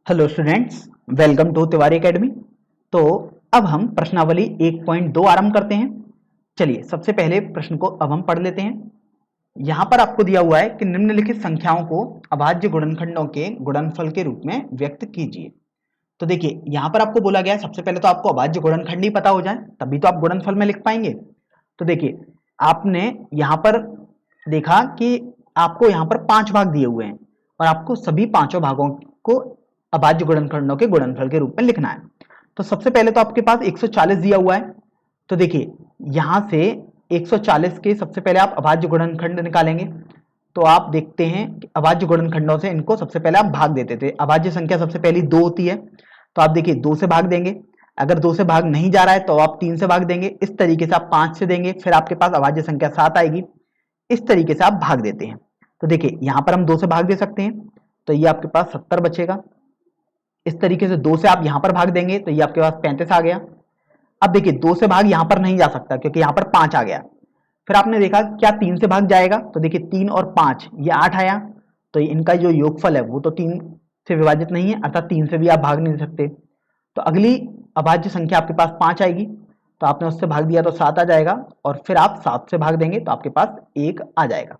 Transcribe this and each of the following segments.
Hello students, welcome to Tiwari academy. तो अब हम प्रश्नावली 1.2 आरंभ करते हैं। चलिए सबसे पहले प्रश्न को अब हम पढ़ लेते हैं। यहाँ पर आपको दिया हुआ है कि निम्नलिखित संख्याओं को अभाज्य गुणनखंडों के गुणनफल के रूप में व्यक्त कीजिए। तो देखिए यहाँ पर आपको बोला गया है सबसे पहले तो आपको अभाज्य गुणनखंड ही पता हो जाए तभी तो आप गुणनफल में लिख पाएंगे। तो देखिए आपने यहाँ पर देखा कि आपको यहाँ पर 5 भाग दिए हुए हैं और आपको सभी पांचों भागों को अभाज्य गुणनखंडों के गुणनफल के रूप में लिखना है। तो सबसे पहले तो आपके पास 140 दिया हुआ है। तो देखिए यहां से 140 के सबसे पहले आप अभाज्य गुणनखंड निकालेंगे। तो आप देखते हैं कि अभाज्य गुणनखंडों से इनको सबसे पहले आप भाग देते थे। अभाज्य संख्या सबसे पहली 2 होती है, तो आप देखिए 2 से भाग देंगे। अगर 2 से भाग नहीं जा रहा है तो आप 3 से भाग देंगे। इस तरीके से आप 5 से देंगे, फिर आपके पास अभाज्य संख्या 7 आएगी। इस तरीके से आप भाग देते हैं। तो देखिए यहां पर हम 2 से भाग दे सकते हैं, तो ये आपके पास 70 बचेगा। इस तरीके से 2 से आप यहां पर भाग देंगे तो ये आपके पास 35 आ गया। अब देखिए 2 से भाग यहां पर नहीं जा सकता क्योंकि यहां पर 5 आ गया। फिर आपने देखा क्या 3 से भाग जाएगा, तो देखिए 3 और 5 ये 8 आया। तो इनका जो योगफल है वो तो 3 से विभाजित नहीं है, अर्थात 3 से भी आप भाग नहीं सकते। तो अगली अभाज्य संख्या आपके पास 5 आएगी, तो आपने उससे भाग दिया तो 7 आ जाएगा, और फिर आप 7 से भाग देंगे तो आपके पास 1 आ जाएगा।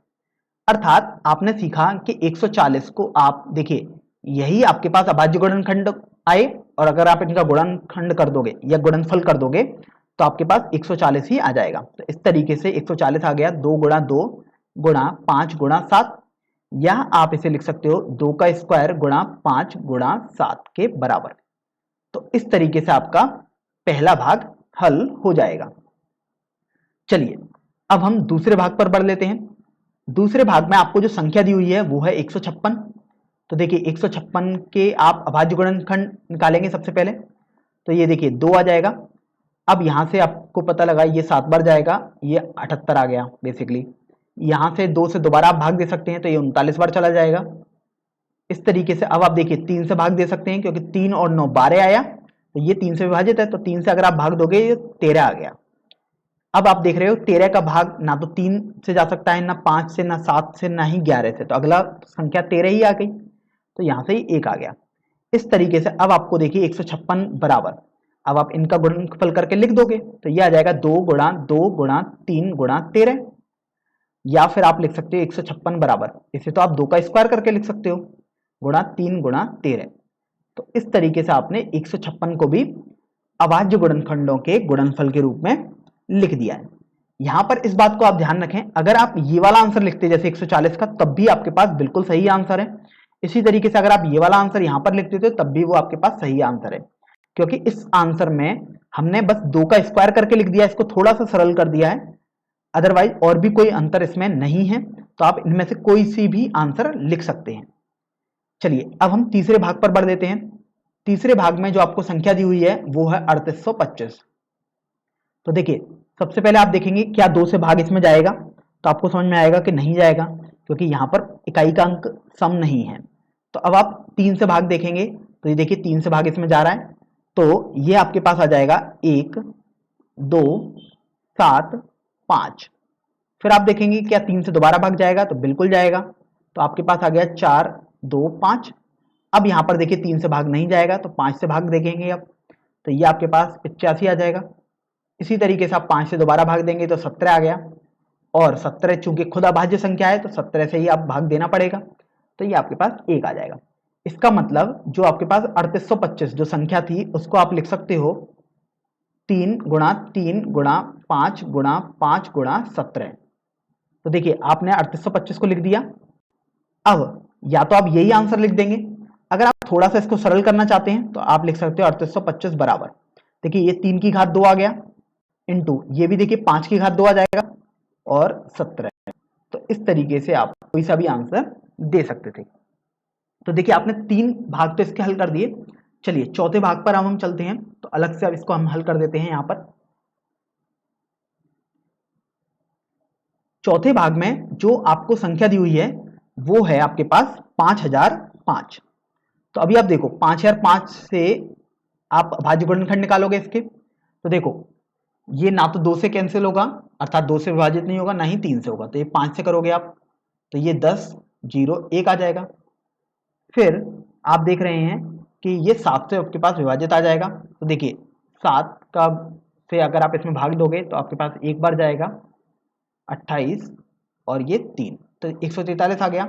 अर्थात आपने सीखा कि 140 को आप देखिए यही आपके पास अभाज्य गुणनखंड आए, और अगर आप इनका गुणनखंड कर दोगे या गुणनफल कर दोगे तो आपके पास 140 ही आ जाएगा। तो इस तरीके से 140 आ गया 2 गुणा 2 गुणा 5 गुणा 7, या आप इसे लिख सकते हो 2 का स्क्वायर गुणा 5 गुणा 7 के बराबर। तो इस तरीके से आपका पहला भाग हल हो जाएगा। चलिए अब हम दूसरे भाग पर बढ़ लेते हैं। दूसरे भाग में आपको जो संख्या दी हुई है वो है 156। तो देखिए 156 के आप अभाज्य गुणनखंड निकालेंगे सबसे पहले, तो ये देखिए 2 आ जाएगा। अब यहां से आपको पता लगा ये 7 बार जाएगा, ये 78 आ गया बेसिकली। यहां से 2 से दोबारा आप भाग दे सकते हैं तो ये 39 बार चला जाएगा। इस तरीके से अब आप देखिए 3 से भाग दे सकते हैं क्योंकि 3 और 9 12 आया, तो ये 3 से विभाजित है, तो 3 से अगर आप भाग दोगे ये 13 आ गया। अब आप देख रहे हो 13 का भाग ना तो 3 से जा सकता है, ना 5 से, ना 7 से, ना ही 11 से, तो अगला संख्या 13 ही आ गई, तो यहां से ही 1 आ गया। इस तरीके से अब आपको देखिए 156 बराबर, अब आप इनका गुणनफल करके लिख दोगे तो ये आ जाएगा 2 गुणा 2 गुणा 3 गुणा 13, या फिर आप लिख सकते हो 156 बराबर, इसे तो आप 2 का स्क्वायर करके लिख सकते हो, गुणा 3 गुणा 13। तो इस तरीके से आपने 156 को भी अभाज्य गुणनखंडों के गुणनफल के रूप में लिख दिया है। यहां पर इस बात को आप ध्यान रखें, अगर आप ये वाला आंसर लिखते जैसे 140 का, तब भी आपके पास बिल्कुल सही आंसर है। इसी तरीके से अगर आप ये वाला आंसर यहां पर लिख देते हो तब भी वो आपके पास सही आंसर है, क्योंकि इस आंसर में हमने बस 2 का स्क्वायर करके लिख दिया, इसको थोड़ा सा सरल कर दिया है, अदरवाइज और भी कोई अंतर इसमें नहीं है। तो आप इनमें से कोई सी भी आंसर लिख सकते हैं। चलिए अब हम तीसरे भाग पर बढ़ देते हैं। तीसरे भाग में जो आपको संख्या दी हुई है वो है 3825। तो देखिए सबसे पहले आप देखेंगे क्या 2 से भाग इसमें जाएगा, तो आपको समझ में आएगा कि नहीं जाएगा, क्योंकि यहां पर इकाई का अंक सम नहीं है। तो अब आप 3 से भाग देखेंगे, तो ये देखिए 3 से भाग इसमें जा रहा है, तो ये आपके पास आ जाएगा 1 2 7 5। फिर आप देखेंगे क्या 3 से दोबारा भाग जाएगा, तो बिल्कुल जाएगा, तो आपके पास आ गया 4 2 5। अब यहां पर देखिए 3 से भाग नहीं जाएगा, तो 5 से भाग देखेंगे अब, तो ये आपके पास 85 आ जाएगा। इसी तरीके से आप 5 से दोबारा भाग देंगे तो 17 आ गया, और 17 चूंकि खुद अभाज्य संख्या है तो 17 से ही आप भाग देना पड़ेगा, तो ये आपके पास 1 आ जाएगा। इसका मतलब जो आपके पास 3825 जो संख्या थी उसको आप लिख सकते हो 3 गुणा 3 गुणा 5 गुणा 5 गुणा 17। तो देखिए आपने 3825 को लिख दिया। अब या तो आप यही आंसर लिख देंगे, अगर आप थोड़ा सा इसको सरल करना चाहते हैं तो आप लिख सकते हो 3825 बराबर, देखिए ये 3 की घात 2 आ गया, इंटू ये भी देखिए 5 की घात 2 आ जाएगा, और 17। तो इस तरीके से आप कोई सा भी आंसर दे सकते थे। तो देखिए आपने 3 भाग तो इसके हल कर दिए। चलिए चौथे भाग पर हम चलते हैं, तो अलग से अब इसको हम हल कर देते हैं। यहां पर चौथे भाग में जो आपको संख्या दी हुई है वो है आपके पास 5005। तो अभी आप देखो 5005 से आप अभाज्य गुणनखंड निकालोगे इसके, तो देखो ये ना तो 2 से कैंसिल होगा, अर्थात 2 से विभाजित नहीं होगा, ना ही 3 से होगा, तो ये 5 से करोगे आप, तो ये 10 0 1 आ जाएगा। फिर आप देख रहे हैं कि ये 7 से आपके पास विभाजित आ जाएगा। तो देखिए 7 का से अगर आप इसमें भाग दोगे तो आपके पास एक बार जाएगा 28 और ये 3, तो 143 आ गया।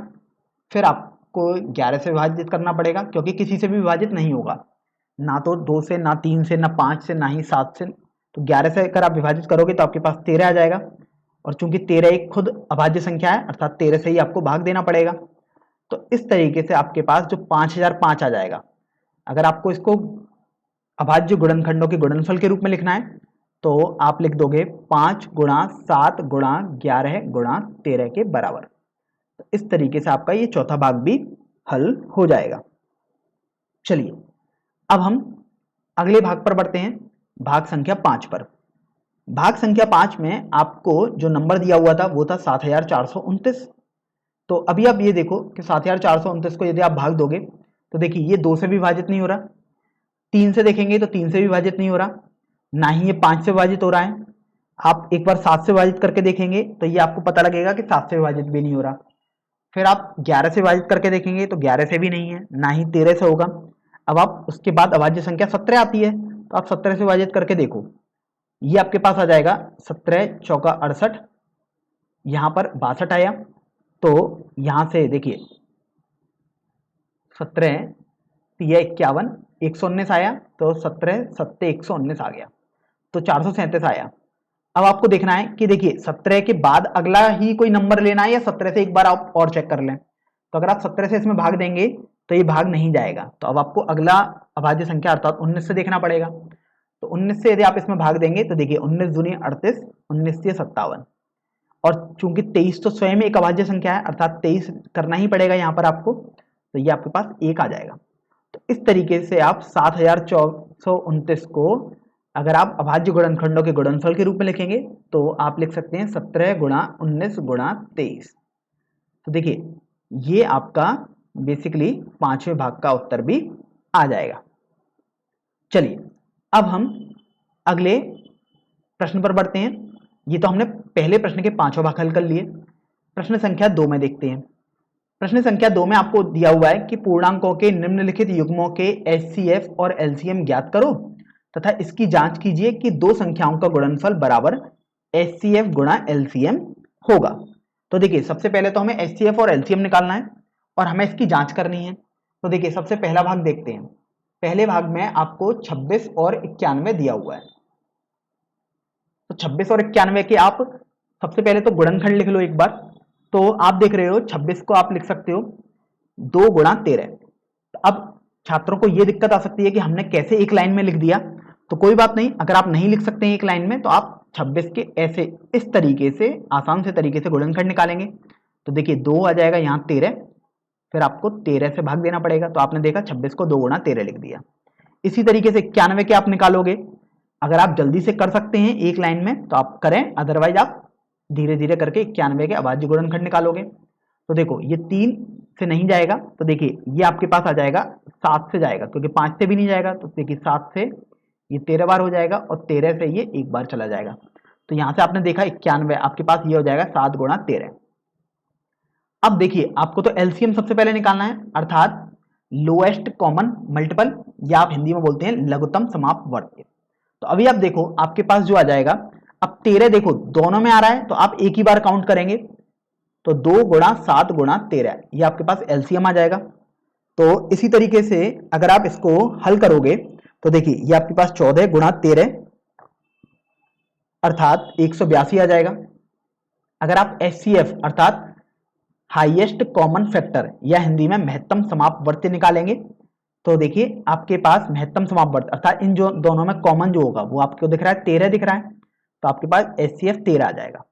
फिर आपको 11 से विभाजित करना पड़ेगा क्योंकि किसी से भी विभाजित नहीं होगा, ना तो 2 से, ना 3 से, ना 5 से, ना ही 7 से। तो 11 से अगर आप विभाजित करोगे तो आपके पास 13 आ जाएगा, और चूंकि 13 एक खुद अभाज्य संख्या है अर्थात 13 से ही आपको भाग देना पड़ेगा। तो इस तरीके से आपके पास जो 5005 आ जाएगा, अगर आपको इसको अभाज्य गुणनखंडों के गुणनफल के रूप में लिखना है तो आप लिख दोगे 5 गुणा 7 गुणा 11 गुणा 13 के बराबर। तो इस तरीके से आपका ये चौथा भाग भी हल हो जाएगा। चलिए अब हम अगले भाग पर बढ़ते हैं, भाग संख्या 5 पर। भाग संख्या 5 में आपको जो नंबर दिया हुआ था वो था 7429। तो अभी आप ये देखो कि 7429 को यदि आप भाग दोगे तो देखिए ये 2 से भी विभाजित नहीं हो रहा, 3 से देखेंगे तो 3 से भी विभाजित नहीं हो रहा, ना ही ये 5 से विभाजित हो रहा है। आप एक बार 7 से विभाजित करके देखेंगे तो ये आपको पता लगेगा कि 7 से विभाजित भी नहीं हो रहा। फिर आप 11 से विभाजित करके देखेंगे तो 11 से भी नहीं है, ना ही 13 से होगा। अब आप उसके बाद अभाज्य संख्या 17 आती है, तो आप 17 से विभाजित करके देखो, ये आपके पास आ जाएगा 17 चौका 68, यहाँ पर 62 आया। तो यहाँ से देखिए 17 तिया 51, 119 आया, तो 17 सत्ते 119 आ गया, तो 437 आया। अब आपको देखना है कि देखिए 17 के बाद अगला ही कोई नंबर लेना है या 17 से एक बार आप और चेक कर लें। तो अगर आप 17 से इसमें भाग देंगे तो ये भाग नहीं जाएगा, तो अब आपको अगला अभाज्य संख्या अर्थात 19 से देखना पड़ेगा। तो 19 से यदि आप इसमें भाग देंगे तो देखिए 19 दूनी 38, 19 से 57, और चूंकि 23 तो स्वयं एक अभाज्य संख्या है अर्थात 23 करना ही पड़ेगा यहाँ पर आपको, तो ये आपके पास 1 आ जाएगा। तो इस तरीके से आप 7429 को अगर आप अभाज्य गुणनखंडों के गुणनफल के रूप में लिखेंगे तो आप लिख सकते हैं 17 गुणा 19 गुणा 23। तो देखिए ये आपका बेसिकली 5वें भाग का उत्तर भी आ जाएगा। चलिए अब हम अगले प्रश्न पर बढ़ते हैं। ये तो हमने पहले प्रश्न के 5वां भाग हल कर लिए। प्रश्न संख्या 2 में देखते हैं। प्रश्न संख्या 2 में आपको दिया हुआ है कि पूर्णांकों के निम्नलिखित युग्मों के एचसीएफ और एलसीएम ज्ञात करो तथा इसकी जांच कीजिए कि दो संख्याओं का गुणनफल बराबर एचसीएफ गुणा एलसीएम होगा। तो देखिए सबसे पहले तो हमें एचसीएफ और एलसीएम निकालना है और हमें इसकी जांच करनी है। तो देखिए सबसे पहला भाग देखते हैं। पहले भाग में आपको 26 और 91 दिया हुआ है। तो 26 और 91 के आप सबसे पहले तो गुणनखंड लिख लो एक बार। तो आप देख रहे हो 26 को आप लिख सकते हो 2 गुणा 13। अब छात्रों को यह दिक्कत आ सकती है कि हमने कैसे एक लाइन में लिख दिया, तो कोई बात नहीं, अगर आप नहीं लिख सकते हैं एक लाइन में तो आप 26 के ऐसे इस तरीके से आसान से तरीके से गुणनखंड निकालेंगे। तो देखिए 2 आ जाएगा यहाँ 13, फिर आपको 13 से भाग देना पड़ेगा। तो आपने देखा 26 को 2 गुणा 13 लिख दिया। इसी तरीके से 91 के आप निकालोगे। अगर आप जल्दी से कर सकते हैं एक लाइन में तो आप करें, अदरवाइज आप धीरे धीरे करके 91 के अभाज्य गुणनखंड निकालोगे। तो देखो ये 3 से नहीं जाएगा, तो देखिए ये आपके पास आ जाएगा 7 से जाएगा, क्योंकि 5 से भी नहीं जाएगा। तो देखिए 7 से ये 13 बार हो जाएगा और 13 से ये एक बार चला जाएगा। तो यहां से आपने देखा 91, आपके पास ये हो जाएगा 7 गुणा 13। अब देखिए आपको तो एलसीएम सबसे पहले निकालना है, अर्थात लोएस्ट कॉमन मल्टीपल, या आप हिंदी में बोलते हैं लघुत्तम समापवर्ती। तो अभी आप देखो आपके पास जो आ जाएगा, अब 13 देखो दोनों में आ रहा है तो आप एक ही बार काउंट करेंगे। तो 2 गुणा 7 गुणा 13, ये आपके पास एलसीएम आ जाएगा। तो इसी तरीके से अगर आप इसको हल करोगे तो देखिए ये आपके पास 14 गुणा 13 अर्थात 182 आ जाएगा। अगर आप एचसीएफ अर्थात हाईएस्ट कॉमन फैक्टर या हिंदी में महत्तम समापवर्ती निकालेंगे तो देखिए आपके पास महत्तम समापवर्ती अर्थात इन जो दोनों में कॉमन जो होगा वो आपको दिख रहा है 13 दिख रहा है, तो आपके पास एचसीएफ 13 आ जाएगा।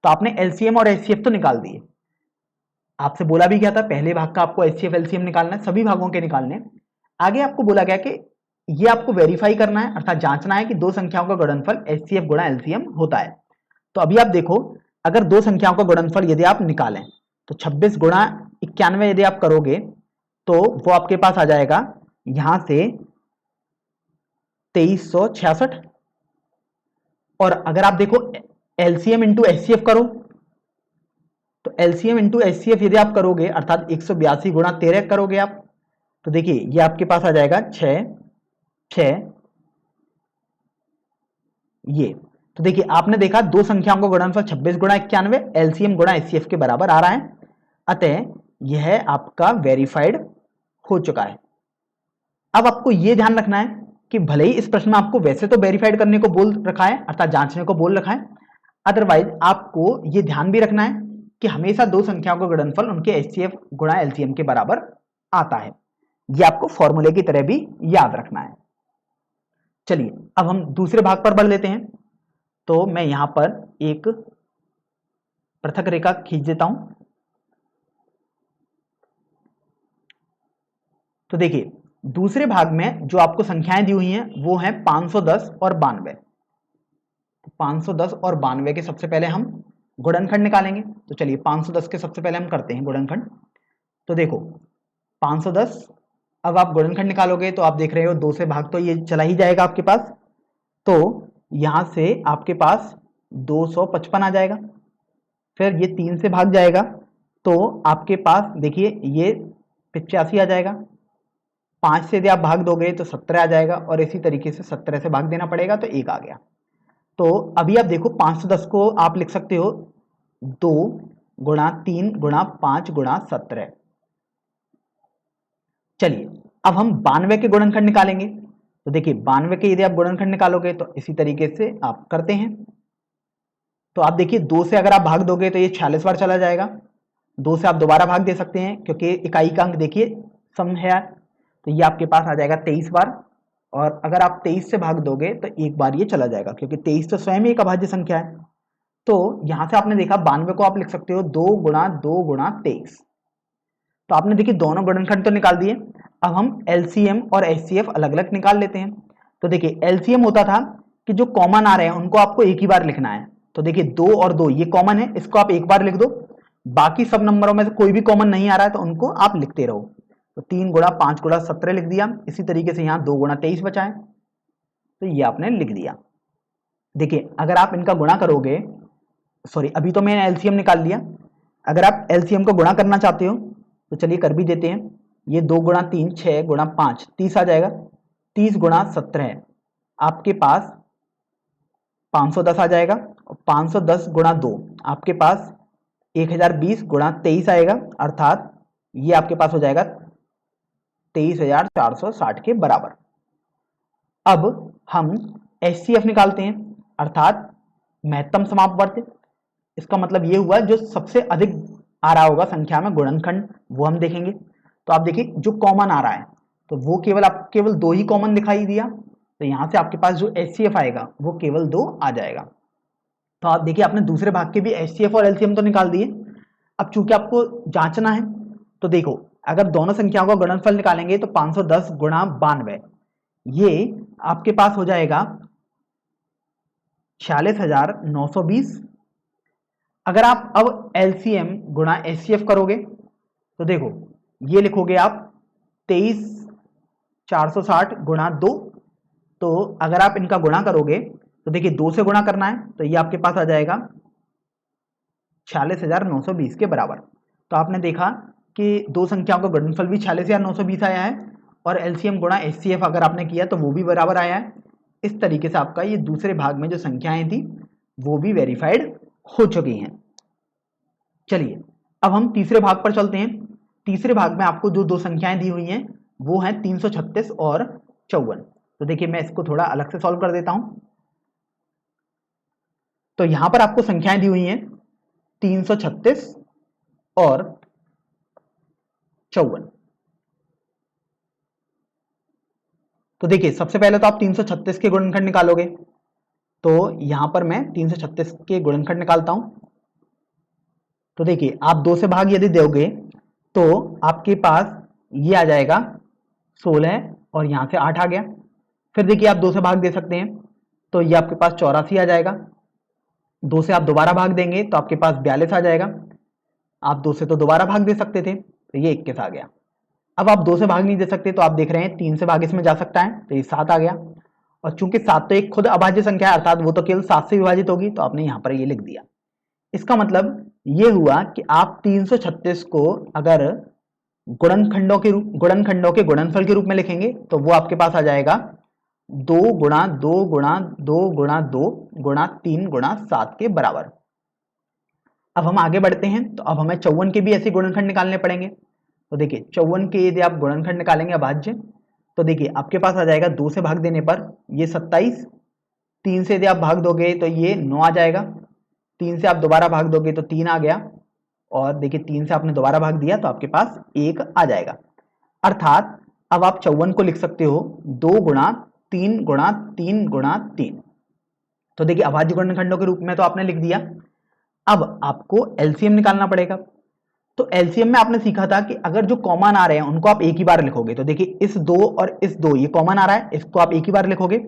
तो आपने एलसीएम और एचसीएफ तो निकाल दिए। आपसे बोला भी गया था पहले भाग का आपको एचसीएफ एलसीएम निकालना है, सभी भागों के निकालने। आगे आपको बोला गया कि ये आपको वेरीफाई करना है अर्थात जांचना है कि दो संख्याओं का गुणनफल एचसीएफ गुणा एलसीएम होता है। तो अभी आप देखो अगर दो संख्याओं का गुणनफल यदि आप निकालें तो 26 गुणा 91 यदि आप करोगे तो वो आपके पास आ जाएगा यहां से 2366। और अगर आप देखो एलसीएम इंटू एचसीएफ करो तो एलसीएम इंटू एचसीएफ यदि आप करोगे अर्थात 182 गुणा 13 करोगे आप तो देखिए ये आपके पास आ जाएगा 6 6 ये। तो देखिए आपने देखा दो संख्याओं का गुणनफल 26 गुणा 91 एलसीएम गुणा एचसीएफ के बराबर आ रहा है, अतः यह आपका वेरीफाइड हो चुका है। अब आपको यह ध्यान रखना है कि भले ही इस प्रश्न में आपको वैसे तो वेरीफाइड करने को बोल रखा है अर्थात जांचने को बोल रखा है, अदरवाइज आपको यह ध्यान भी रखना है कि हमेशा दो संख्याओं का गुणनफल उनके एचसीएफ गुणा एलसीएम के बराबर आता है। यह आपको फॉर्मूले की तरह भी याद रखना है। चलिए अब हम दूसरे भाग पर बढ़ लेते हैं। तो मैं यहां पर एक पृथक रेखा खींच देता हूं। तो देखिए दूसरे भाग में जो आपको संख्याएं दी हुई हैं वो हैं 510 और 92। 510 और 92 के सबसे पहले हम गुणनखंड निकालेंगे। तो चलिए 510 के सबसे पहले हम करते हैं गुणनखंड। तो देखो 510, अब आप गुणनखंड निकालोगे तो आप देख रहे हो 2 से भाग तो ये चला ही जाएगा आपके पास, तो यहां से आपके पास 255 आ जाएगा। फिर ये 3 से भाग जाएगा तो आपके पास देखिए ये 85 आ जाएगा। 5 से यदि आप भाग दोगे तो 17 आ जाएगा और इसी तरीके से 17 से भाग देना पड़ेगा तो 1 आ गया। तो अभी आप देखो 510 को आप लिख सकते हो 2 गुणा 3 गुणा 5 गुणा 17। चलिए अब हम 92 के गुणनखंड निकालेंगे। तो देखिए 92 के यदि आप गुणनखंड निकालोगे तो इसी तरीके से आप करते हैं। तो आप देखिए 2 से अगर आप भाग दोगे तो ये 46 बार चला जाएगा। 2 से आप दोबारा भाग दे सकते हैं क्योंकि इकाई का अंक देखिए सम है, तो ये आपके पास आ जाएगा 23 बार। और अगर आप 23 से भाग दोगे तो एक बार ये चला जाएगा क्योंकि 23 तो स्वयं ही एक अभाज्य संख्या है। तो यहां से आपने देखा 92 को आप लिख सकते हो 2 गुणा 2 गुणा 23। तो आपने देखिए दोनों गुणनखंड तो निकाल दिए। अब हम एलसीएम और एचसीएफ अलग अलग निकाल लेते हैं। तो देखिए एलसीएम होता था कि जो कॉमन आ रहे हैं उनको आपको एक ही बार लिखना है। तो देखिए 2 और 2 ये कॉमन है, इसको आप एक बार लिख दो। बाकी सब नंबरों में से कोई भी कॉमन नहीं आ रहा है तो उनको आप लिखते रहो। तो 3 गुणा 5 गुणा 17 लिख दिया। इसी तरीके से यहाँ 2 गुणा 23 बचा है तो ये आपने लिख दिया। देखिए अगर आप इनका गुणा करोगे, सॉरी अभी तो मैंने एलसीएम निकाल लिया, अगर आप एलसीएम को गुणा करना चाहते हो तो चलिए कर भी देते हैं। ये 2 गुणा 3 6 गुणा 5 30 आ जाएगा। 30 गुणा 17 आपके पास 510 आ जाएगा। और 510 गुणा 2 आपके पास 1020 गुणा 23 आएगा, अर्थात ये आपके पास हो जाएगा 23,460 के बराबर। अब हम एचसीएफ निकालते हैं अर्थात महत्तम समापवर्ती। इसका मतलब ये हुआ जो सबसे अधिक आ रहा होगा संख्या में गुणनखंड वो हम देखेंगे। तो आप देखिए जो कॉमन आ रहा है तो वो केवल 2 ही कॉमन दिखाई दिया, तो यहां से आपके पास जो एचसीएफ आएगा वो केवल 2 आ जाएगा। तो आप देखिए आपने दूसरे भाग के भी एचसीएफ और एलसीएम तो निकाल दिए। अब चूंकि आपको जांचना है तो देखो अगर दोनों संख्याओं का गुणनफल निकालेंगे तो 510 गुणा 92 ये आपके पास हो जाएगा 46,920। अगर आप अब एलसीएम गुणा एचसीएफ करोगे तो देखो ये लिखोगे आप 23,460 गुणा 2। तो अगर आप इनका गुणा करोगे तो देखिए 2 से गुणा करना है तो ये आपके पास आ जाएगा 46,920 के बराबर। तो आपने देखा कि दो संख्याओं का गुणनफल भी 46,920 आया है और एलसीएम गुणा एचसीएफ अगर आपने किया तो वो भी बराबर आया है। इस तरीके से आपका ये दूसरे भाग में जो संख्याएं थी वो भी वेरीफाइड हो चुकी हैं। चलिए अब हम तीसरे भाग पर चलते हैं। तीसरे भाग में आपको जो दो संख्याएं दी हुई हैं वो हैं 336 और 54। तो देखिए मैं इसको थोड़ा अलग से सॉल्व कर देता हूं। तो यहां पर आपको संख्याएं दी हुई हैं 336 और 54। तो देखिए सबसे पहले तो आप 336 के गुणनखंड निकालोगे। तो यहां पर मैं 336 के गुणनखंड निकालता हूं। तो देखिए आप 2 से भाग यदि दोगे तो आपके पास ये आ जाएगा 16 और यहां से 8 आ गया। फिर देखिए आप 2 से भाग दे सकते हैं तो ये आपके पास 84 आ जाएगा। 2 से आप दोबारा भाग देंगे तो आपके पास 42 आ जाएगा। आप 2 से तो दोबारा भाग दे सकते थे तो ये 21 आ गया। अब आप 2 से भाग नहीं दे सकते तो आप देख रहे हैं 3 से भाग इसमें जा सकता है तो ये 7 आ गया। और चूंकि 7 तो एक खुद अभाज्य संख्या है अर्थात वो तो केवल 7 से विभाजित होगी तो आपने यहां पर ये लिख दिया। इसका मतलब ये हुआ कि आप 336 को अगर गुणनखंडों के गुणनफल के रूप में लिखेंगे तो वो आपके पास आ जाएगा 2 गुणा 2 गुणा 2 गुणा 2 गुणा 3 गुणा 7 के बराबर। अब हम आगे बढ़ते हैं तो अब हमें 54 के भी ऐसे गुणनखंड निकालने पड़ेंगे। तो देखिए 54 के यदि आप गुणनखंड निकालेंगे अभाज्य, तो देखिए आपके पास आ जाएगा 2 से भाग देने पर ये 27, 3 से यदि आप भाग दोगे तो ये 9 आ जाएगा, 3 से आप दोबारा भाग दोगे तो 3 आ गया, और देखिए 3 से आपने दोबारा भाग दिया तो आपके पास 1 आ जाएगा। अर्थात अब आप 54 को लिख सकते हो 2 गुणा 3 गुणा 3 गुणा 3। तो देखिए अभाज्य गुणनखंडों के रूप में तो आपने लिख दिया। अब आपको एलसीएम निकालना पड़ेगा। तो एलसीएम में आपने सीखा था कि अगर जो कॉमन आ रहे हैं उनको आप एक ही बार लिखोगे। तो देखिए इस 2 और इस 2 ये कॉमन आ रहा है, इसको आप एक ही बार लिखोगे,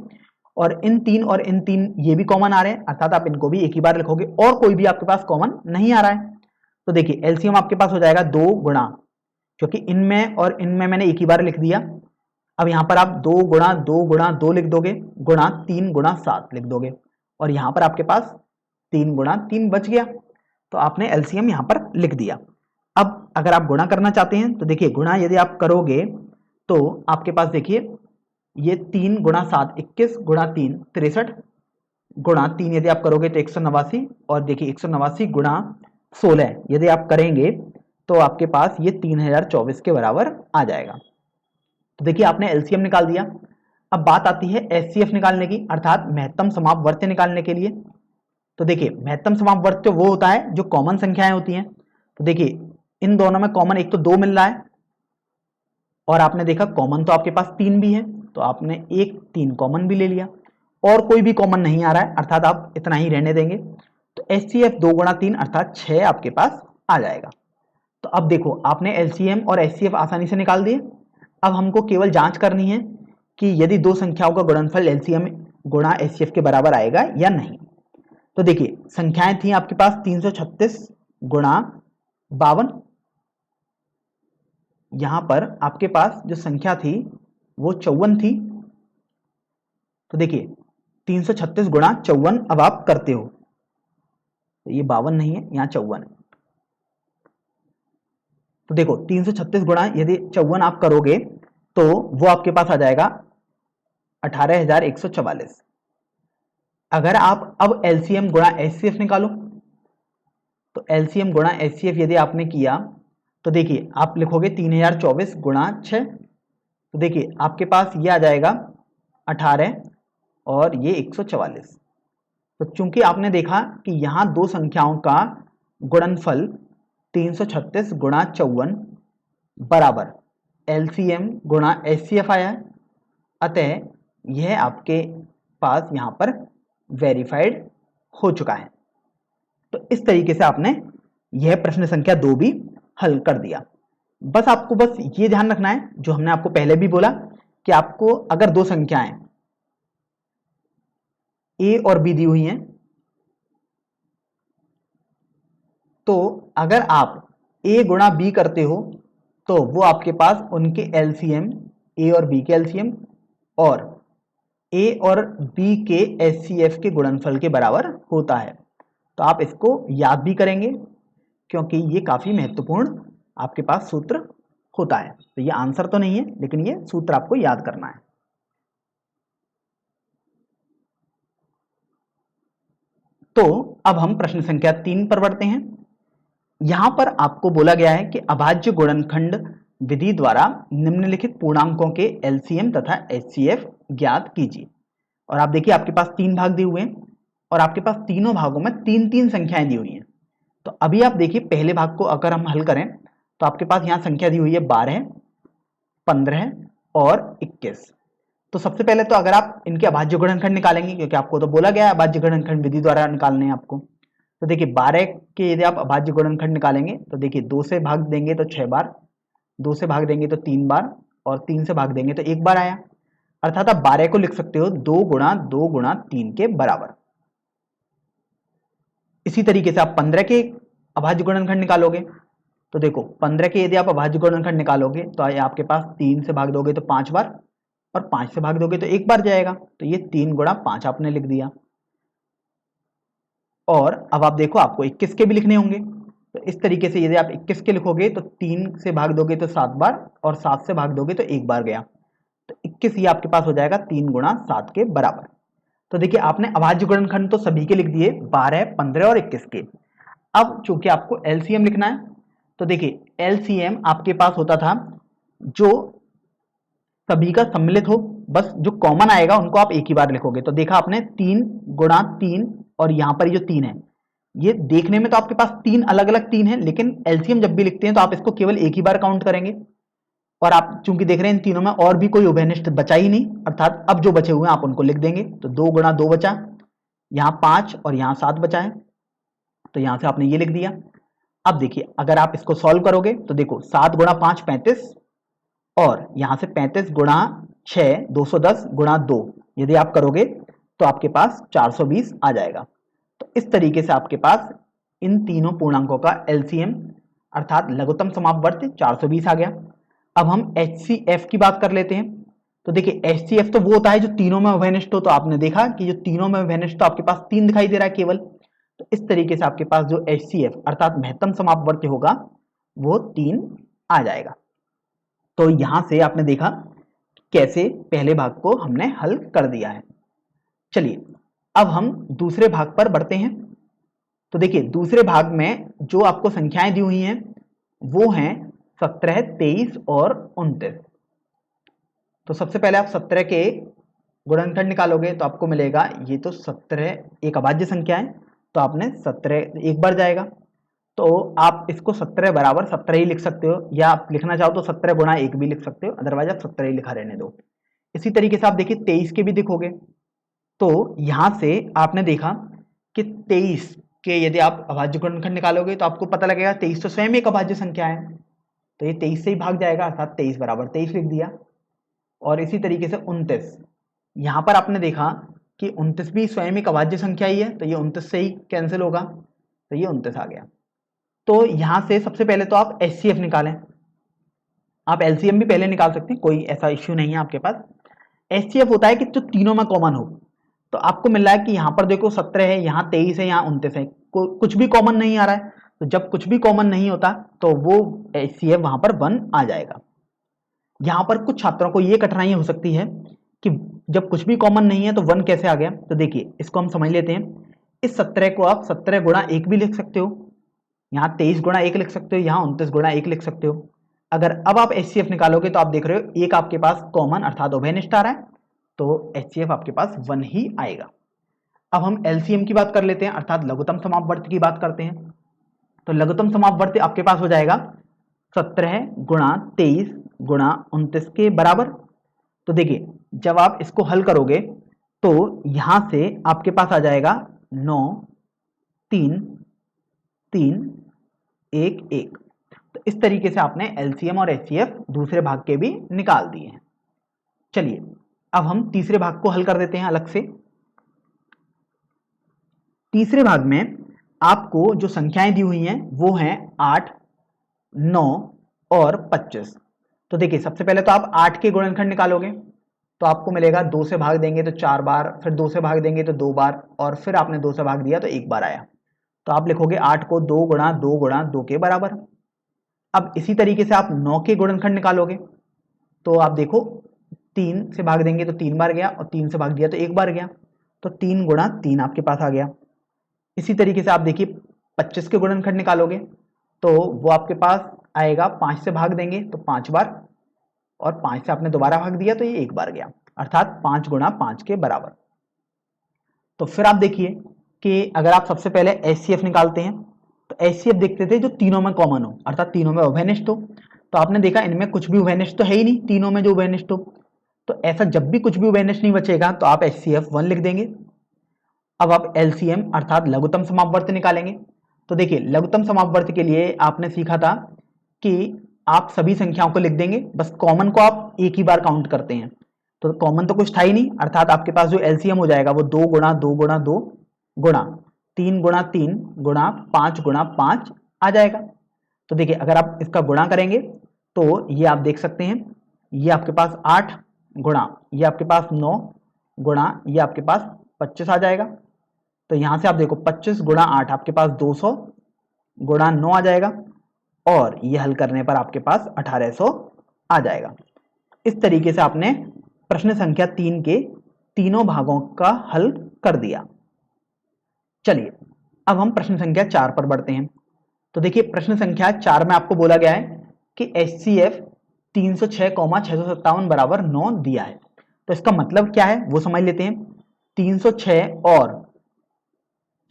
और इन 3 और इन 3 ये भी कॉमन आ रहे हैं, अर्थात आप इनको भी एक ही बार लिखोगे, और कोई भी आपके पास कॉमन नहीं आ रहा है। तो देखिए एलसीएम आपके पास हो जाएगा 2 गुणा, क्योंकि इनमें और इनमें मैंने एक ही बार लिख दिया। अब यहां पर आप 2 गुणा 2 गुणा 2 लिख दोगे, गुणा 3 गुणा 7 लिख दोगे, और यहां पर आपके पास 3 गुणा 3 बच गया। तो आपने एलसीएम यहां पर लिख दिया। अब अगर आप गुणा करना चाहते हैं तो देखिए गुणा यदि आप करोगे तो आपके पास देखिए ये 3 गुणा 7 21 गुणा 3 63 गुणा 3 यदि आप करोगे तो 189, और देखिए 189 गुणा 16 यदि आप करेंगे तो आपके पास ये 3024 के बराबर आ जाएगा। तो देखिए आपने एलसीएम निकाल दिया। अब बात आती है एचसीएफ निकालने की, अर्थात महत्तम समापवर्त्य निकालने के लिए। तो देखिए महत्तम समापवर्त्य वो होता है जो कॉमन संख्याएं होती हैं। तो देखिए इन दोनों में कॉमन एक तो 2 मिल रहा है, और आपने देखा कॉमन तो आपके पास 3 भी है, तो आपने एक 3 कॉमन भी ले लिया, और कोई भी कॉमन नहीं आ रहा है, अर्थात आप इतना ही रहने देंगे। तो एचसीएफ 2 गुणा 3 अर्थात 6 आपके पास आ जाएगा। तो अब देखो आपने एलसीएम और एचसीएफ आसानी से निकाल दिए। अब हमको केवल जांच करनी है कि यदि दो संख्याओं का गुणनफल एलसीएम गुणा एचसीएफ के बराबर आएगा या नहीं। तो देखिए संख्याएं थी आपके पास 336 गुणा 52, यहां पर आपके पास जो संख्या थी वो 54 थी। तो देखिए 336 गुणा 54 अब आप करते हो, तो ये 52 नहीं है, यहां 54 है। तो देखो 336 गुणा यदि 54 आप करोगे तो वो आपके पास आ जाएगा 18,144। अगर आप अब एलसीएम गुणा एचसीएफ निकालो, तो एलसीएम गुणा एचसीएफ यदि आपने किया तो देखिए आप लिखोगे 3024 गुणा 6, तो देखिए आपके पास ये आ जाएगा 18 और ये 144। तो चूंकि आपने देखा कि यहां दो संख्याओं का गुणनफल 336 गुणा 54 बराबर एलसीएम गुणा एचसीएफ आया है, अतः यह आपके पास यहां पर वेरीफाइड हो चुका है। तो इस तरीके से आपने यह प्रश्न संख्या 2 भी हल कर दिया। बस आपको बस ये ध्यान रखना है जो हमने आपको पहले भी बोला कि आपको अगर दो संख्याएं ए और बी दी हुई हैं, तो अगर आप ए गुणा बी करते हो तो वो आपके पास उनके एलसीएम ए और बी के एलसीएम और ए और बी के एचसीएफ के गुणनफल के बराबर होता है। तो आप इसको याद भी करेंगे क्योंकि ये काफी महत्वपूर्ण आपके पास सूत्र होता है। तो ये आंसर तो नहीं है लेकिन ये सूत्र आपको याद करना है। तो अब हम प्रश्न संख्या 3 पर बढ़ते हैं। यहां पर आपको बोला गया है कि अभाज्य गुणनखंड विधि द्वारा निम्नलिखित पूर्णांकों के एलसीएम तथा एचसीएफ ज्ञात कीजिए। और आप देखिए आपके पास 3 भाग दिए हुए हैं और आपके पास तीनों भागों में 3-3 संख्याएं दी हुई हैं। तो अभी आप देखिए पहले भाग को अगर हम हल करें तो आपके पास यहां संख्या दी हुई है 12, 15 और 21। तो सबसे पहले तो अगर आप इनके अभाज्य गुणनखंड निकालेंगे, क्योंकि आपको तो बोला गया है अभाज्य गुणनखंड विधि द्वारा निकालने हैं आपको, तो देखिए 12 के यदि आप अभाज्य गुणनखंड निकालेंगे तो देखिए 2 से भाग देंगे तो 6 बार, 2 से भाग देंगे तो 3 बार, और 3 से भाग देंगे तो 1 बार आया। अर्थात आप 12 को लिख सकते हो 2 गुणा 2 गुणा 3 के बराबर। इसी तरीके से आप 15 के अभाज्य गुणनखंड निकालोगे तो देखो 15 के यदि आप अभाज्य गुणनखंड निकालोगे तो आपके पास 3 से भाग दोगे तो 5 बार, और 5 से भाग दोगे तो 1 बार जाएगा। तो ये 3 गुणा 5 आपने लिख दिया। और अब आप देखो आपको 21 के भी लिखने होंगे, तो इस तरीके से यदि आप 21 के लिखोगे तो 3 से भाग दोगे तो 7 बार, और 7 से भाग दोगे तो 1 बार गया, तो 21 ये आपके पास हो जाएगा 3 गुणा 7 के बराबर। तो देखिए आपने अभाज्य गुणनखंड तो सभी के लिख दिए, 12, 15 और 21 के। अब चूंकि आपको एलसीएम लिखना है, तो देखिए एलसीएम आपके पास होता था जो सभी का सम्मिलित हो, बस जो कॉमन आएगा उनको आप एक ही बार लिखोगे। तो देखा आपने 3 गुणा 3, और यहां पर जो 3 है, ये देखने में तो आपके पास 3 अलग अलग 3 है, लेकिन एलसीएम जब भी लिखते हैं तो आप इसको केवल एक ही बार काउंट करेंगे। और आप चूंकि देख रहे हैं इन तीनों में और भी कोई उभयनिष्ठ बचा ही नहीं, अर्थात अब जो बचे हुए हैं आप उनको लिख देंगे। तो 2 गुणा 2 बचा, यहाँ 5 और यहाँ 7 बचा है, तो यहां से आपने ये लिख दिया। अब देखिए अगर आप इसको सॉल्व करोगे तो देखो 7 गुणा 5 35, और यहां से 35 गुणा 6 210 गुणा 2 यदि आप करोगे तो आपके पास 420 आ जाएगा। तो इस तरीके से आपके पास इन तीनों पूर्णांकों का एलसीएम अर्थात लघुत्तम समापवर्ती 420 आ गया। अब हम एचसीएफ की बात कर लेते हैं। तो देखिए एचसीएफ तो वो होता है जो तीनों में उभयनिष्ठ हो, तो आपने देखा कि जो तीनों में उभयनिष्ठ तो आपके पास 3 दिखाई दे रहा है केवल। तो इस तरीके से आपके पास जो एचसीएफ अर्थात महत्तम समापवर्ती होगा वो 3 आ जाएगा। तो यहां से आपने देखा कैसे पहले भाग को हमने हल कर दिया है। चलिए अब हम दूसरे भाग पर बढ़ते हैं। तो देखिए दूसरे भाग में जो आपको संख्याएं दी हुई हैं वो हैं 17, 23 और 29। तो सबसे पहले आप 17 के गुणनखंड निकालोगे तो आपको मिलेगा, ये तो 17 एक अभाज्य संख्या है, तो आपने 17 एक बार जाएगा, तो आप इसको 17 बराबर 17 ही लिख सकते हो, या आप लिखना चाहो तो 17 गुणा 1 भी लिख सकते हो, अदरवाइज आप 17 ही लिखा रहने दो। इसी तरीके से आप देखिए 23 के भी देखोगे, तो यहां से आपने देखा कि 23 के यदि आप अभाज्य गुणनखंड निकालोगे तो आपको पता लगेगा 23 तो स्वयं एक अभाज्य संख्या है, तो ये 23 से ही भाग जाएगा, अर्थात 23 बराबर 23 लिख दिया। और इसी तरीके से 29, यहां पर आपने देखा कि 29 भी स्वयं एक अभाज्य संख्या ही है, तो ये 29 से ही कैंसिल होगा, तो ये 29 आ गया। तो यहां से सबसे पहले तो आप एचसीएफ निकालें, आप एलसीएम भी पहले निकाल सकते हैं, कोई ऐसा इश्यू नहीं है आपके पास। एचसीएफ होता है कि जो तीनों में कॉमन हो, तो आपको मिल रहा है कि यहां पर देखो 17 है, यहाँ 23 है, यहाँ 29 है, कुछ भी कॉमन नहीं आ रहा है, तो जब कुछ भी कॉमन नहीं होता तो वो एचसीएफ वहां पर 1 आ जाएगा। यहां पर कुछ छात्रों को ये कठिनाई हो सकती है कि जब कुछ भी कॉमन नहीं है तो 1 कैसे आ गया। तो देखिए इसको हम समझ लेते हैं। इस 17 को आप 17 गुणा 1 भी लिख सकते हो, यहाँ 23 गुणा 1 लिख सकते हो, यहाँ 29 गुणा 1 लिख सकते हो। अगर अब आप एचसीएफ निकालोगे तो आप देख रहे हो एक आपके पास कॉमन अर्थात उभयनिष्ठ आ रहा है, तो एचसीएफ आपके पास 1 ही आएगा। अब हम एलसीएम की बात कर लेते हैं, अर्थात लघुत्तम समापवर्ती की बात करते हैं। तो लघुत्तम समापवर्ती आपके पास हो जाएगा 17 गुणा 23 गुणा 29 के बराबर। तो देखिए जब आप इसको हल करोगे तो यहां से आपके पास आ जाएगा 9 3 3 1 1। तो इस तरीके से आपने एलसीएम और एचसीएफ दूसरे भाग के भी निकाल दिए हैं। चलिए अब हम तीसरे भाग को हल कर देते हैं अलग से। तीसरे भाग में आपको जो संख्याएं दी हुई हैं वो हैं 8, 9 और 25। तो देखिए सबसे पहले तो आप 8 के गुणनखंड निकालोगे तो आपको मिलेगा 2 से भाग देंगे तो 4 बार, फिर 2 से भाग देंगे तो 2 बार, और फिर आपने 2 से भाग दिया तो 1 बार आया। तो आप लिखोगे 8 को 2 गुणा 2 गुणा 2 के बराबर। अब इसी तरीके से आप 9 के गुणनखंड निकालोगे तो आप देखो 3 से भाग देंगे तो 3 बार गया, और 3 से भाग दिया तो 1 बार गया, तो 3 गुणा 3 आपके पास आ गया। इसी तरीके से आप देखिए 25 के गुणनखंड निकालोगे तो वो आपके पास आएगा, 5 से भाग देंगे तो 5 बार, और 5 से आपने दोबारा भाग दिया तो ये 1 बार गया, अर्थात 5 गुणा 5 के बराबर। तो फिर आप देखिए कि अगर आप सबसे पहले एचसीएफ निकालते हैं तो एचसीएफ देखते थे जो तीनों में कॉमन हो, अर्थात तीनों में उभयनिष्ठ हो। तो आपने देखा इनमें कुछ भी उभयनिष्ठ तो है ही नहीं, तीनों में जो उभयनिष्ठ हो, तो ऐसा जब भी कुछ भी उभयनिष्ठ नहीं बचेगा तो आप एचसीएफ 1 लिख देंगे। अब आप एलसीएम अर्थात लघुत्तम समापवर्ती निकालेंगे। तो देखिए लघुत्तम समापवर्ती के लिए आपने सीखा था कि आप सभी संख्याओं को लिख देंगे, बस कॉमन को आप एक ही बार काउंट करते हैं। तो कॉमन तो कुछ था ही नहीं, अर्थात आपके पास जो एलसीएम हो जाएगा वो 2 गुणा 2 गुणा 2 गुणा 3 गुणा 3 गुणा 5 गुणा 5 आ जाएगा। तो देखिए अगर आप इसका गुणा करेंगे तो ये आप देख सकते हैं, ये आपके पास 8 गुणा ये आपके पास 9 गुणा ये आपके पास 25 आ जाएगा। तो यहां से आप देखो 25 गुणा 8 आपके पास 200, गुणा 9 आ जाएगा और ये हल करने पर आपके पास 1800 आ जाएगा। इस तरीके से आपने प्रश्न संख्या 3 के तीनों भागों का हल कर दिया। चलिए अब हम प्रश्न संख्या 4 पर बढ़ते हैं। तो देखिए प्रश्न संख्या 4 में आपको बोला गया है कि HCF 306,657 बराबर 9 दिया है। तो इसका मतलब क्या है वो समझ लेते हैं। 306 और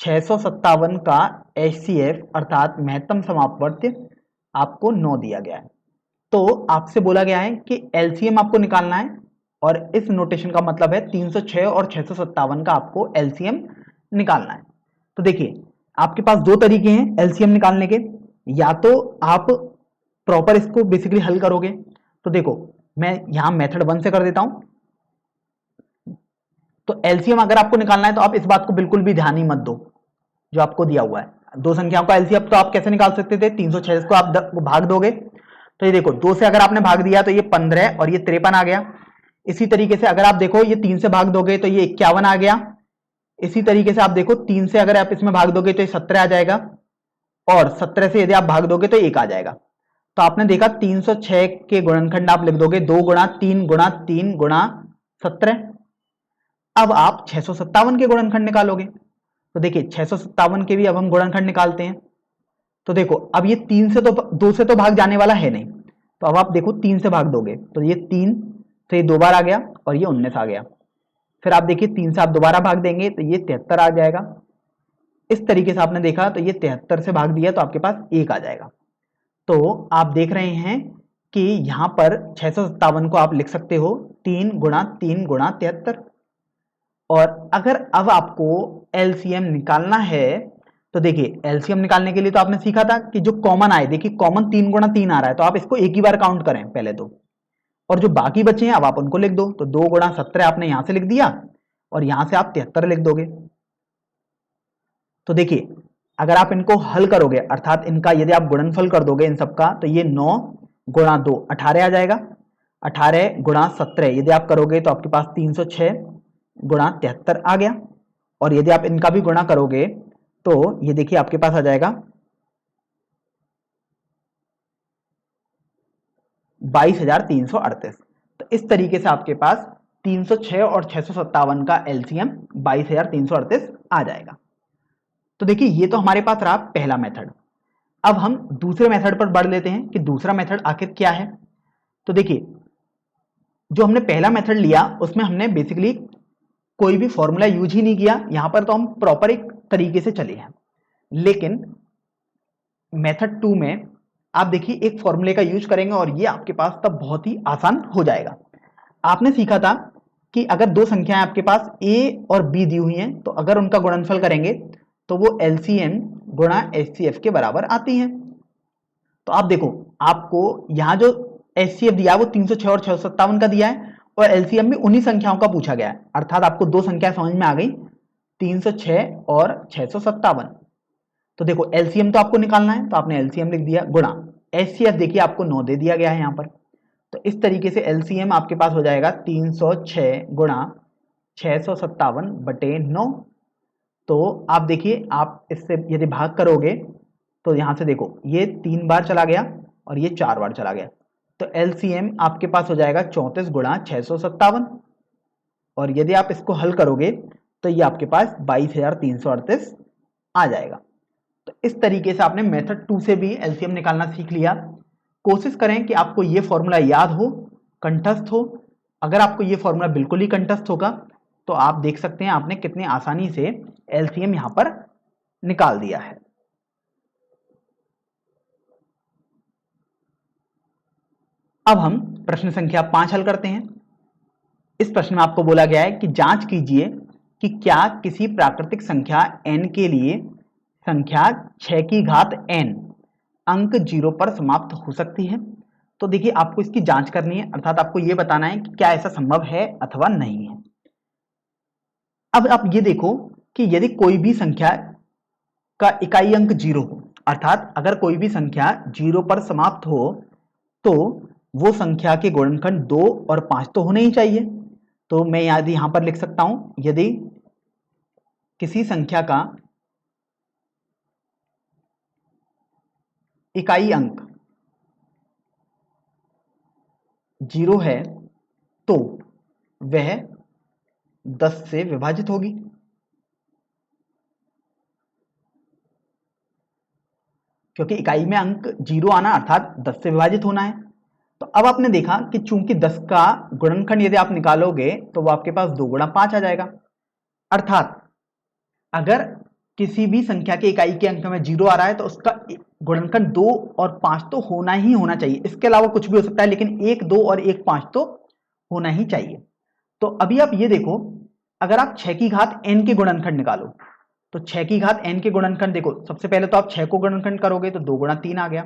657 का HCF अर्थात महत्तम समापवर्त्य आपको 9 दिया गया है। तो आपसे बोला गया है कि LCM आपको निकालना है और इस नोटेशन का मतलब है 306 और 657 का आपको LCM निकालना है। तो देखिए आपके पास दो तरीके हैं LCM निकालने के। या तो आप प्रॉपर इसको बेसिकली हल करोगे। तो देखो मैं यहां मेथड 1 से कर देता हूं। तो LCM अगर आपको निकालना है तो आप इस बात को बिल्कुल भी ध्यान ही मत दो जो आपको दिया हुआ है। दो संख्याओं का LCM तो आप कैसे निकाल सकते थे, 306 को आप भाग दोगे तो ये देखो 2 से अगर आपने भाग दिया तो ये 15 और ये 53 आ गया। इसी तरीके से अगर आप देखो ये 3 से भाग दोगे तो ये 51 आ गया। इसी तरीके से आप देखो 3 से अगर आप इसमें भाग दोगे तो ये 17 आ जाएगा और 17 से यदि आप भाग दोगे तो 1 आ जाएगा। तो आपने देखा 306 के गुणनखंड आप लिख दोगे 2 गुणा 3 गुणा 3 गुणा 17। अब आप 657 के गुणनखंड निकालोगे। तो देखिए 657 के भी अब हम गुणनखंड निकालते हैं। तो देखो अब ये 3 से तो 2 से तो भाग जाने वाला है नहीं। तो अब आप देखो 3 से भाग दोगे तो ये 3 से ये 2 बार आ गया और ये 19 आ गया। फिर आप देखिए 3 से आप दोबारा भाग देंगे तो ये 73 आ जाएगा। इस तरीके से आपने देखा तो ये 73 से भाग दिया तो आपके पास 1 आ जाएगा। तो आप देख रहे हैं कि यहां पर 657 को आप लिख सकते हो 3 गुणा 3 गुणा 73। और अगर अब आपको LCM निकालना है तो देखिए LCM निकालने के लिए तो आपने सीखा था कि जो कॉमन आए, देखिए कॉमन 3 गुणा 3 आ रहा है तो आप इसको एक ही बार काउंट करें पहले तो, और जो बाकी बचे हैं अब आप उनको लिख दो। तो 2 गुणा 17 आपने यहां से लिख दिया और यहां से आप 73 लिख दोगे। तो देखिए अगर आप इनको हल करोगे अर्थात इनका यदि आप गुणनफल कर दोगे इन सबका तो ये 9 गुणा 2 18 आ जाएगा। 18 गुणा 17 यदि आप करोगे तो आपके पास 306 गुणा 73 आ गया। और यदि आप इनका भी गुणा करोगे तो ये देखिए आपके पास आ जाएगा 22,338। तो इस तरीके से आपके पास 306 और 657 का LCM 22,338 आ जाएगा। तो देखिए ये तो हमारे पास रहा पहला मेथड। अब हम दूसरे मेथड पर बढ़ लेते हैं कि दूसरा मेथड आखिर क्या है। तो देखिए जो हमने पहला मेथड लिया उसमें हमने बेसिकली कोई भी फॉर्मूला यूज ही नहीं किया। यहां पर तो हम प्रॉपर एक तरीके से चले हैं। लेकिन मेथड 2 में आप देखिए एक फॉर्मूले का यूज करेंगे और ये आपके पास तब बहुत ही आसान हो जाएगा। आपने सीखा था कि अगर दो संख्याएं आपके पास A और B दी हुई हैं तो अगर उनका गुणनफल करेंगे तो वो LCM गुणा HCF के बराबर आती हैं। तो आप देखो आपको यहां जो HCF दिया वो 306 और 657 का दिया है और LCM भी उन्हीं संख्याओं का पूछा गया है। अर्थात आपको दो संख्या समझ में आ गई 306 और 657। तो देखो LCM तो आपको निकालना है तो आपने LCM लिख दिया गुणा HCF देखिए आपको 9 दे दिया गया है यहां पर। तो इस तरीके से LCM आपके पास हो जाएगा 306 गुणा 657 बटे 9। तो आप देखिए आप इससे यदि भाग करोगे तो यहां से देखो ये 3 बार चला गया और ये 4 बार चला गया। तो LCM आपके पास हो जाएगा 34 गुणा 657 और यदि आप इसको हल करोगे तो ये आपके पास 22,338 आ जाएगा। तो इस तरीके से आपने मेथड 2 से भी LCM निकालना सीख लिया। कोशिश करें कि आपको ये फॉर्मूला याद हो, कंठस्थ हो। अगर आपको ये फॉर्मूला बिल्कुल ही कंठस्थ होगा तो आप देख सकते हैं आपने कितनी आसानी से LCM यहां पर निकाल दिया है। अब हम प्रश्न संख्या 5 हल करते हैं। इस प्रश्न में आपको बोला गया है कि जांच कीजिए कि क्या किसी प्राकृतिक संख्या n के लिए संख्या 6 की घात n अंक 0 पर समाप्त हो सकती है। तो देखिए आपको इसकी जांच करनी है अर्थात आपको यह बताना है कि क्या ऐसा संभव है अथवा नहीं है। अब आप ये देखो कि यदि कोई भी संख्या का इकाई अंक 0 हो अर्थात अगर कोई भी संख्या 0 पर समाप्त हो तो वो संख्या के गुणनखंड 2 और 5 तो होने ही चाहिए। तो मैं यहां पर लिख सकता हूं यदि किसी संख्या का इकाई अंक 0 है तो वह 10 से विभाजित होगी। क्योंकि इकाई में अंक 0 आना अर्थात 10 से विभाजित होना है। तो अब आपने देखा कि चूंकि 10 का गुणनखंड यदि आप निकालोगे तो वो आपके पास 2 गुणा 5 आ जाएगा। अर्थात अगर किसी भी संख्या के इकाई के अंक में 0 आ रहा है तो उसका गुणनखंड 2 और 5 तो होना ही होना चाहिए। इसके अलावा कुछ भी हो सकता है, लेकिन 1, 2 और 1, 5 तो होना ही चाहिए। तो अभी आप ये देखो, अगर आप 6 की घात n के गुणनखंड निकालो तो 6 की घात n के गुणनखंड देखो, सबसे पहले तो आप 6 को गुणनखंड करोगे तो 2 गुणा 3 आ गया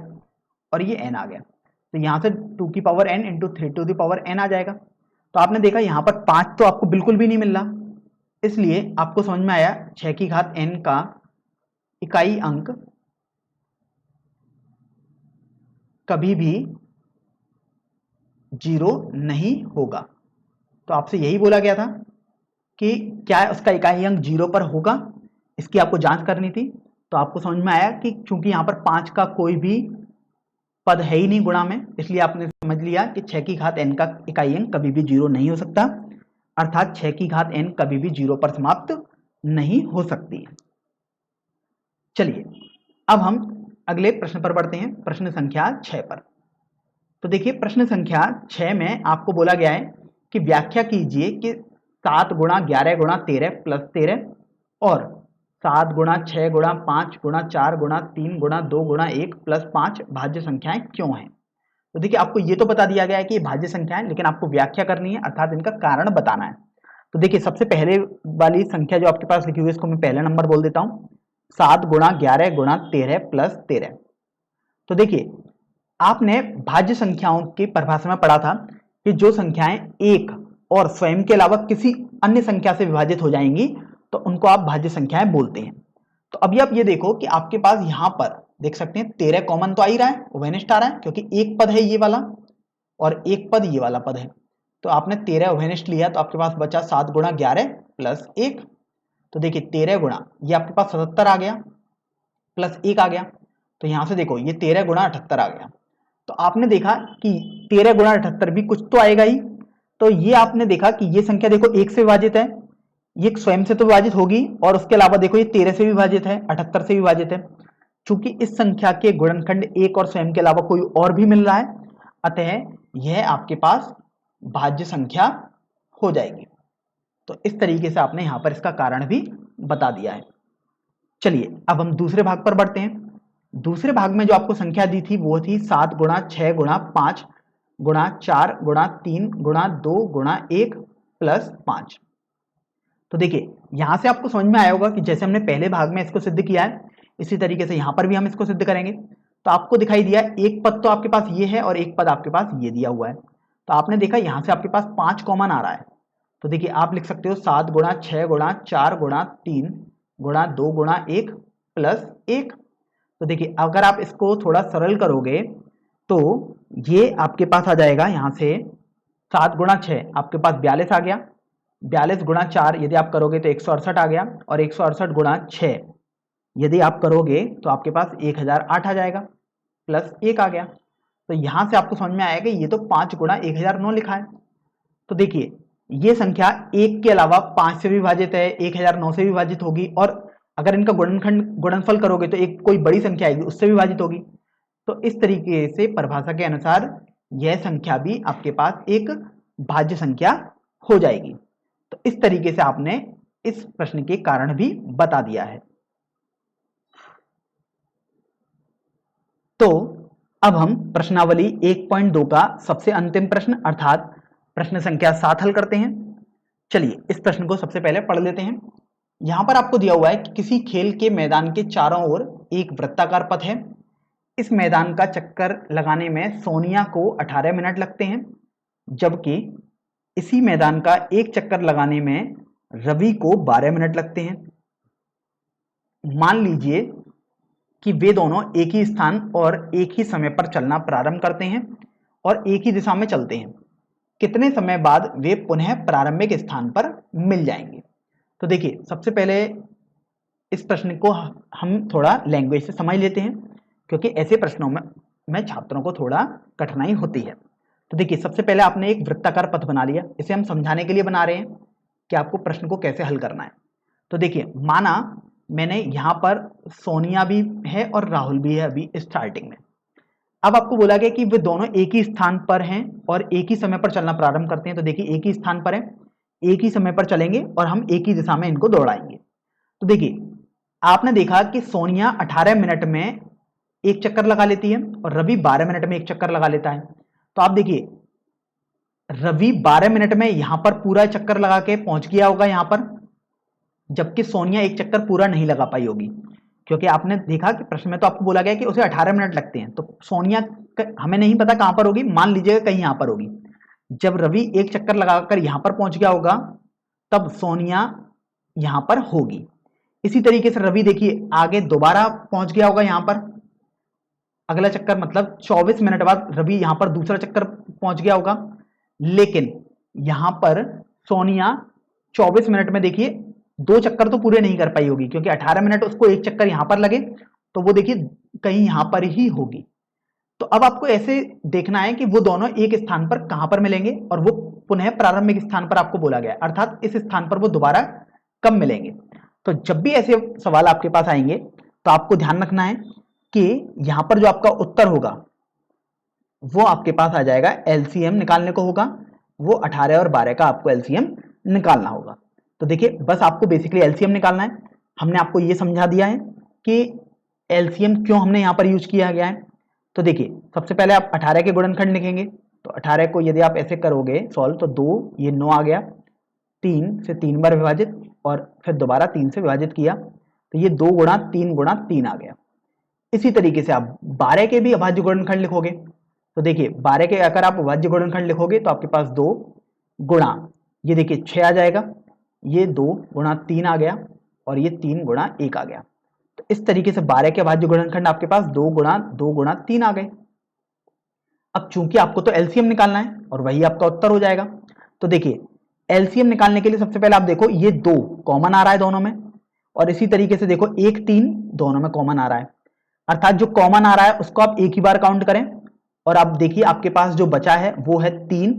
और ये n आ गया। तो यहां से 2 की power n into 3 to the power n आ जाएगा। तो आपने देखा यहां पर 5 तो आपको बिल्कुल भी नहीं मिल रहा, इसलिए आपको समझ में आया 6 की घात n का इकाई अंक कभी भी 0 नहीं होगा। तो आपसे यही बोला गया था कि क्या उसका इकाई अंक 0 पर होगा, इसकी आपको जांच करनी थी। तो आपको समझ में आया कि चूंकि यहां पर 5 का कोई भी पद है ही नहीं गुणा में, इसलिए आपने समझ लिया कि 6 की घात n का इकाई अंक कभी भी 0 नहीं हो सकता, अर्थात 6 की घात n कभी भी 0 पर समाप्त नहीं हो सकती। चलिए अब हम अगले प्रश्न पर बढ़ते हैं, प्रश्न संख्या 6 पर। तो देखिए प्रश्न संख्या 6 में आपको बोला गया है कि व्याख्या कीजिए कि 7 गुणा 11 गुणा 13 प्लस 13 और 7 गुणा 6 गुणा 5 गुणा 4 गुणा 3 गुणा 2 गुणा 1 प्लस 5 भाज्य संख्याएं क्यों हैं। तो देखिए आपको ये तो बता दिया गया है कि ये भाज्य संख्या है, लेकिन आपको व्याख्या करनी है अर्थात इनका कारण बताना है। तो देखिए सबसे पहले वाली संख्या जो आपके पास लिखी हुई है इसको मैं पहला नंबर बोल देता हूं, 7 गुणा 11 गुणा 13 प्लस 13। तो देखिए आपने भाज्य संख्याओं की परिभाषा में पढ़ा था कि जो संख्याएं एक और स्वयं के अलावा किसी अन्य संख्या से विभाजित हो जाएंगी तो उनको आप भाज्य संख्याएं बोलते हैं। तो अभी आप ये देखो कि आपके पास यहां पर देख सकते हैं 13 कॉमन तो आ ही रहा है, उभयनिष्ठ आ रहा है, क्योंकि एक पद है ये वाला और एक पद ये वाला पद है। तो आपने 13 उभयनिष्ठ लिया तो आपके पास बचा 7 गुणा 11 प्लस 1। तो देखिए 13 गुणा ये आपके पास 77 आ गया प्लस 1 आ गया। तो यहां से देखो ये 13 गुणा 78 आ गया। तो आपने देखा कि 13 गुणा 78 भी कुछ तो आएगा ही। तो ये आपने देखा कि ये संख्या देखो 1 से विभाजित है, ये स्वयं से तो विभाजित होगी और उसके अलावा देखो ये 13 से विभाजित है, 78 से विभाजित है। चूंकि इस संख्या के गुणनखंड एक और स्वयं के अलावा कोई और भी मिल रहा है, अतः यह आपके पास भाज्य संख्या हो जाएगी। तो इस तरीके से आपने यहां पर इसका कारण भी बता दिया है। चलिए अब हम दूसरे भाग पर बढ़ते हैं। दूसरे भाग में जो आपको संख्या दी थी वो थी 7 गुणा 6 गुणा 5 गुणा 4 गुणा 3 गुणा 2 गुणा 1 प्लस 5। तो देखिए यहां से आपको समझ में आया होगा कि जैसे हमने पहले भाग में इसको सिद्ध किया है इसी तरीके से यहां पर भी हम इसको सिद्ध करेंगे। तो आपको दिखाई दिया एक पद तो आपके पास ये है और एक पद आपके पास ये दिया हुआ है। तो आपने देखा यहां से आपके पास 5 कॉमन आ रहा है। तो देखिए आप लिख सकते हो 7 गुणा 6 गुणा 4 गुणा 3 गुणा 2 गुणा 1 प्लस 1। तो देखिए अगर आप इसको थोड़ा सरल करोगे तो ये आपके पास आ जाएगा, यहां से 7 गुणा 6 आपके पास 42 आ गया, 42 गुणा 4 यदि आप करोगे तो 168 आ गया और 168 गुणा 6 यदि आप करोगे तो आपके पास 1008 आ जाएगा प्लस 1 आ गया। तो यहां से आपको समझ में आएगा ये तो 5 गुणा 1009 लिखा है। तो देखिए ये संख्या एक के अलावा 5 से विभाजित है, 1009 से विभाजित होगी और अगर इनका गुणनफल करोगे तो एक कोई बड़ी संख्या आएगी उससे विभाजित होगी। तो इस तरीके से परिभाषा के अनुसार यह संख्या भी आपके पास एक भाज्य संख्या हो जाएगी। तो इस तरीके से आपने इस प्रश्न के कारण भी बता दिया है। तो अब हम प्रश्नावली 1.2 का सबसे अंतिम प्रश्न अर्थात प्रश्न संख्या 7 हल करते हैं। चलिए इस प्रश्न को सबसे पहले पढ़ लेते हैं। यहां पर आपको दिया हुआ है कि किसी खेल के मैदान के चारों ओर एक वृत्ताकार पथ है। इस मैदान का चक्कर लगाने में सोनिया को 18 मिनट लगते हैं, जबकि इसी मैदान का एक चक्कर लगाने में रवि को 12 मिनट लगते हैं। मान लीजिए कि वे दोनों एक ही स्थान और एक ही समय पर चलना प्रारंभ करते हैं और एक ही दिशा में चलते हैं। कितने समय बाद वे पुनः प्रारंभिक स्थान पर मिल जाएंगे। तो देखिए सबसे पहले इस प्रश्न को हम थोड़ा लैंग्वेज से समझ लेते हैं क्योंकि ऐसे प्रश्नों में छात्रों को थोड़ा कठिनाई होती है। तो देखिए, सबसे पहले आपने एक वृत्ताकार पथ बना लिया, इसे हम समझाने के लिए बना रहे हैं कि आपको प्रश्न को कैसे हल करना है। तो देखिए, माना मैंने यहां पर सोनिया भी है और राहुल भी है अभी स्टार्टिंग में। अब आपको बोला गया कि वे दोनों एक ही स्थान पर हैं और एक ही समय पर चलना प्रारंभ करते हैं। तो देखिए, एक ही स्थान पर है, एक ही समय पर चलेंगे और हम एक ही दिशा में इनको दौड़ाएंगे। तो देखिए, आपने देखा कि सोनिया 18 मिनट में एक चक्कर लगा लेती है और रवि 12 मिनट में एक चक्कर लगा लेता है। तो आप देखिए, रवि 12 मिनट में यहां पर पूरा चक्कर लगा के पहुंच गया होगा यहां पर, जबकि सोनिया एक चक्कर पूरा नहीं लगा पाई होगी। क्योंकि आपने देखा कि प्रश्न में तो आपको बोला गया कि उसे 18 मिनट लगते हैं, तो सोनिया हमें नहीं पता कहां पर होगी, मान लीजिएगा कहीं यहां पर होगी। जब रवि एक चक्कर लगाकर यहां पर पहुंच गया होगा तब सोनिया यहां पर होगी। इसी तरीके से रवि देखिए आगे दोबारा पहुंच गया होगा यहां पर, अगला चक्कर मतलब 24 मिनट बाद रवि यहां पर दूसरा चक्कर पहुंच गया होगा। लेकिन यहां पर सोनिया 24 मिनट में देखिए दो चक्कर तो पूरे नहीं कर पाई होगी, क्योंकि 18 मिनट उसको एक चक्कर यहां पर लगे, तो वो देखिए कहीं यहां पर ही होगी। तो अब आपको ऐसे देखना है कि वो दोनों एक स्थान पर कहां पर मिलेंगे, और वो पुनः प्रारंभिक स्थान पर आपको बोला गया, अर्थात इस स्थान पर वो दोबारा कब मिलेंगे। तो जब भी ऐसे सवाल आपके पास आएंगे तो आपको ध्यान रखना है कि यहां पर जो आपका उत्तर होगा वो आपके पास आ जाएगा, एलसीएम निकालने को होगा, वो 18 और 12 का आपको एलसीएम निकालना होगा। तो देखिए, बस आपको बेसिकली एलसीएम निकालना है। हमने आपको ये समझा दिया है कि एलसीएम क्यों हमने यहां पर यूज किया गया है। तो देखिए, सबसे पहले आप 18 के गुणनखंड लिखेंगे। तो 18 को यदि आप ऐसे करोगे सॉल्व, तो 2 ये 9 आ गया, 3 से 3 बार विभाजित और फिर दोबारा 3 से विभाजित किया, तो ये 2 गुणा 3 आ गया। इसी तरीके से आप 12 के भी अभाज्य गुणनखंड लिखोगे। तो देखिए, 12 के अगर आप अभाज्य गुणनखंड लिखोगे तो आपके पास 2 गुणा, ये देखिए 6 आ जाएगा, ये 2 गुणा 3 आ गया और ये 3 गुणा 1 आ गया। तो इस तरीके से 12 के अभाज्य गुणनखंड आपके पास 2 गुणा 3 आ गए। अब चूंकि आपको तो एलसीएम निकालना है और वही आपका उत्तर हो जाएगा। तो देखिए, एलसीएम निकालने के लिए सबसे पहले आप देखो ये 2 कॉमन आ रहा है दोनों में, और इसी तरीके से देखो 1 3 दोनों में कॉमन आ रहा है, अर्थात जो कॉमन आ रहा है उसको आप एक ही बार काउंट करें। और आप देखिए आपके पास जो बचा है वो है 3,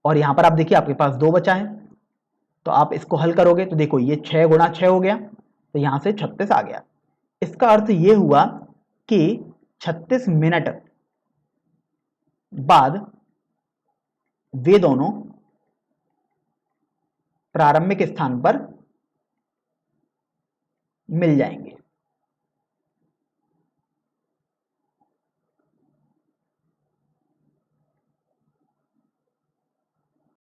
और यहां पर आप देखिए आपके पास 2 बचा है। तो आप इसको हल करोगे तो देखो ये 6 गुणा 6 हो गया, तो यहां से 36 आ गया। इसका अर्थ ये हुआ कि 36 मिनट बाद वे दोनों प्रारंभिक स्थान पर मिल जाएंगे।